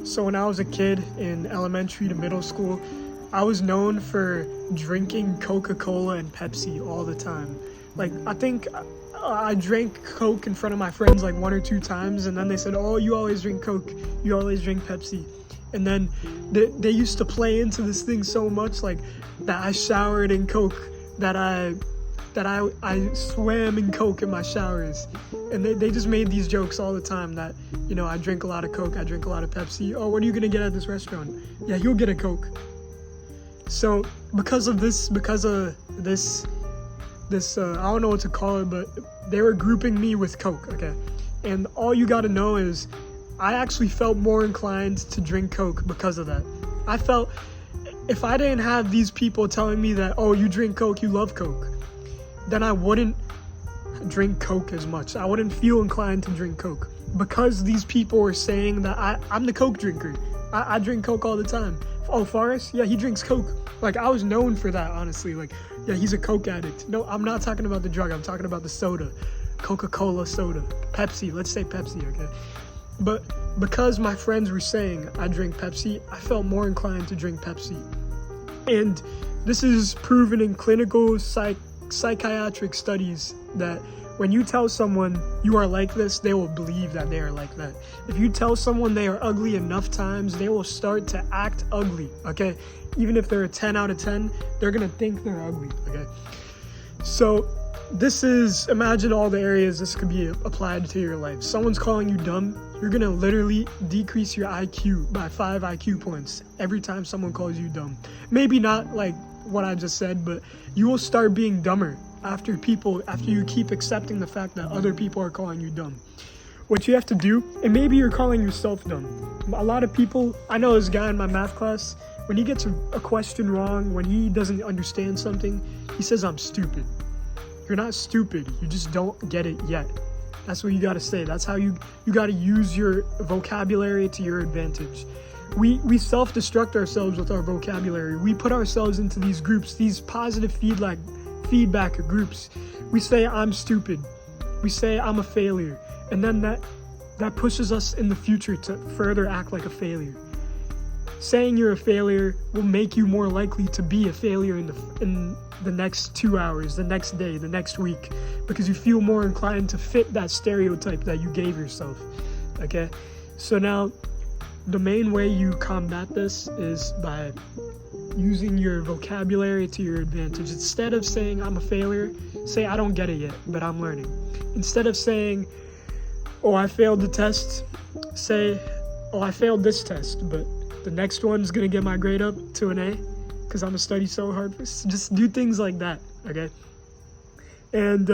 So when I was a kid in elementary to middle school, I was known for drinking Coca-Cola and Pepsi all the time. Like, I think I drank Coke in front of my friends like 1 or 2 times, and then they said, "Oh, you always drink Coke, you always drink Pepsi." And then they used to play into this thing so much, like that I showered in Coke, that I swam in Coke in my showers. And they just made these jokes all the time that, I drink a lot of Coke, I drink a lot of Pepsi. Oh, what are you gonna get at this restaurant? Yeah, you'll get a Coke. So because of this, I don't know what to call it, but they were grouping me with Coke, okay? And all you gotta know is I actually felt more inclined to drink Coke because of that. I felt if I didn't have these people telling me that, oh, you drink Coke, you love Coke, then I wouldn't drink Coke as much. I wouldn't feel inclined to drink Coke because these people were saying that I'm the Coke drinker. I drink Coke all the time. Oh, Forrest? Yeah, he drinks Coke. Like, I was known for that, honestly. Like, yeah, he's a Coke addict. No, I'm not talking about the drug. I'm talking about the soda. Coca-Cola soda. Pepsi. Let's say Pepsi, okay? But because my friends were saying I drink Pepsi, I felt more inclined to drink Pepsi. And this is proven in clinical psychiatric studies that when you tell someone you are like this, they will believe that they are like that. If you tell someone they are ugly enough times, they will start to act ugly, okay? Even if they're a 10 out of 10, they're gonna think they're ugly, okay? So imagine all the areas this could be applied to your life. Someone's calling you dumb, you're gonna literally decrease your IQ by 5 IQ points every time someone calls you dumb. Maybe not like what I just said, but you will start being dumber after you keep accepting the fact that other people are calling you dumb. What you have to do, and maybe you're calling yourself dumb. A lot of people, I know this guy in my math class, when he gets a question wrong, when he doesn't understand something, he says, "I'm stupid." You're not stupid, you just don't get it yet. That's what you gotta say. That's how you gotta use your vocabulary to your advantage. We self-destruct ourselves with our vocabulary. We put ourselves into these groups, these positive feedback groups. We say, "I'm stupid." We say, "I'm a failure." And then that pushes us in the future to further act like a failure. Saying you're a failure will make you more likely to be a failure in the next 2 hours, the next day, the next week, because you feel more inclined to fit that stereotype that you gave yourself, okay? So now, the main way you combat this is by using your vocabulary to your advantage. Instead of saying "I'm a failure," say "I don't get it yet, but I'm learning." Instead of saying, "Oh, I failed the test," say, "Oh, I failed this test, but the next one's gonna get my grade up to an A because I'm gonna study so hard." Just do things like that, okay? And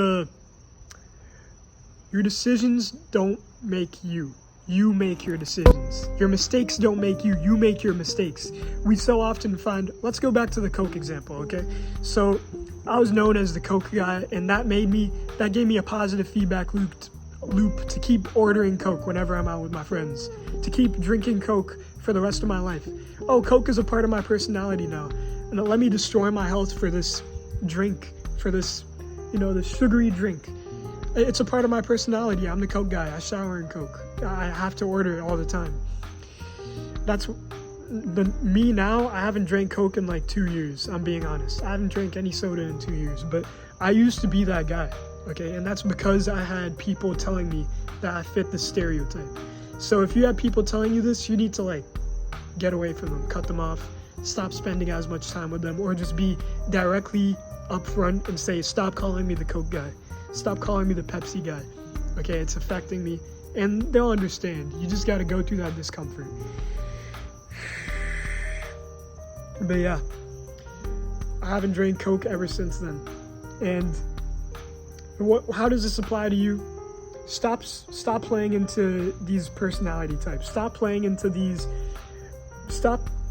your decisions don't make you. You make your decisions. Your mistakes don't make you. You make your mistakes. We so often find, let's go back to the Coke example, okay? So I was known as the Coke guy, and that gave me a positive feedback loop to keep ordering Coke whenever I'm out with my friends, to keep drinking Coke for the rest of my life. Oh, Coke is a part of my personality now, and let me destroy my health for this drink, for this, this sugary drink. It's a part of my personality. I'm the Coke guy. I shower in Coke. I have to order it all the time. That's me now. I haven't drank Coke in like 2 years. I'm being honest. I haven't drank any soda in 2 years, but I used to be that guy, okay? And that's because I had people telling me that I fit the stereotype. So if you have people telling you this, you need to get away from them, cut them off, stop spending as much time with them, or just be directly upfront and say, "Stop calling me the Coke guy. Stop calling me the Pepsi guy. Okay, it's affecting me." And they'll understand. You just gotta go through that discomfort. But yeah, I haven't drank Coke ever since then. And how does this apply to you? Stop playing into these personality types. Stop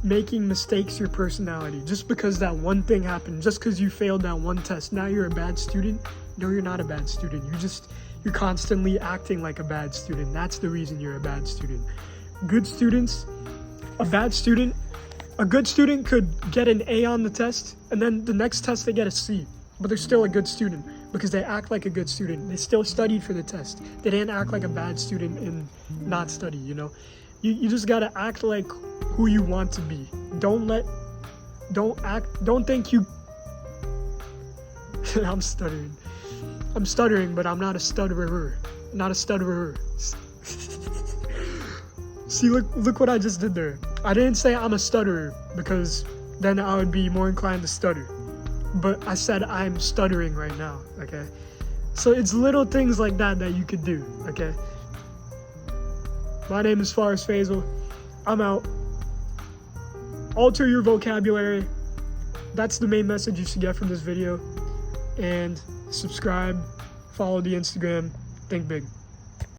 making mistakes your personality. Just because that one thing happened, just because you failed that one test, now you're a bad student. No, you're not a bad student. You're constantly acting like a bad student. That's the reason you're a bad student. Good students, a good student could get an A on the test, and then the next test they get a C, but they're still a good student because they act like a good student. They still studied for the test. They didn't act like a bad student and not study, You just gotta act like who you want to be. Don't think you I'm stuttering, but I'm not a stutterer. Not a stutterer. See, look what I just did there. I didn't say I'm a stutterer because then I would be more inclined to stutter. But I said I'm stuttering right now, okay? So it's little things like that you could do, okay? My name is Faris Faisal. I'm out. Alter your vocabulary. That's the main message you should get from this video. And subscribe, follow the Instagram, think big.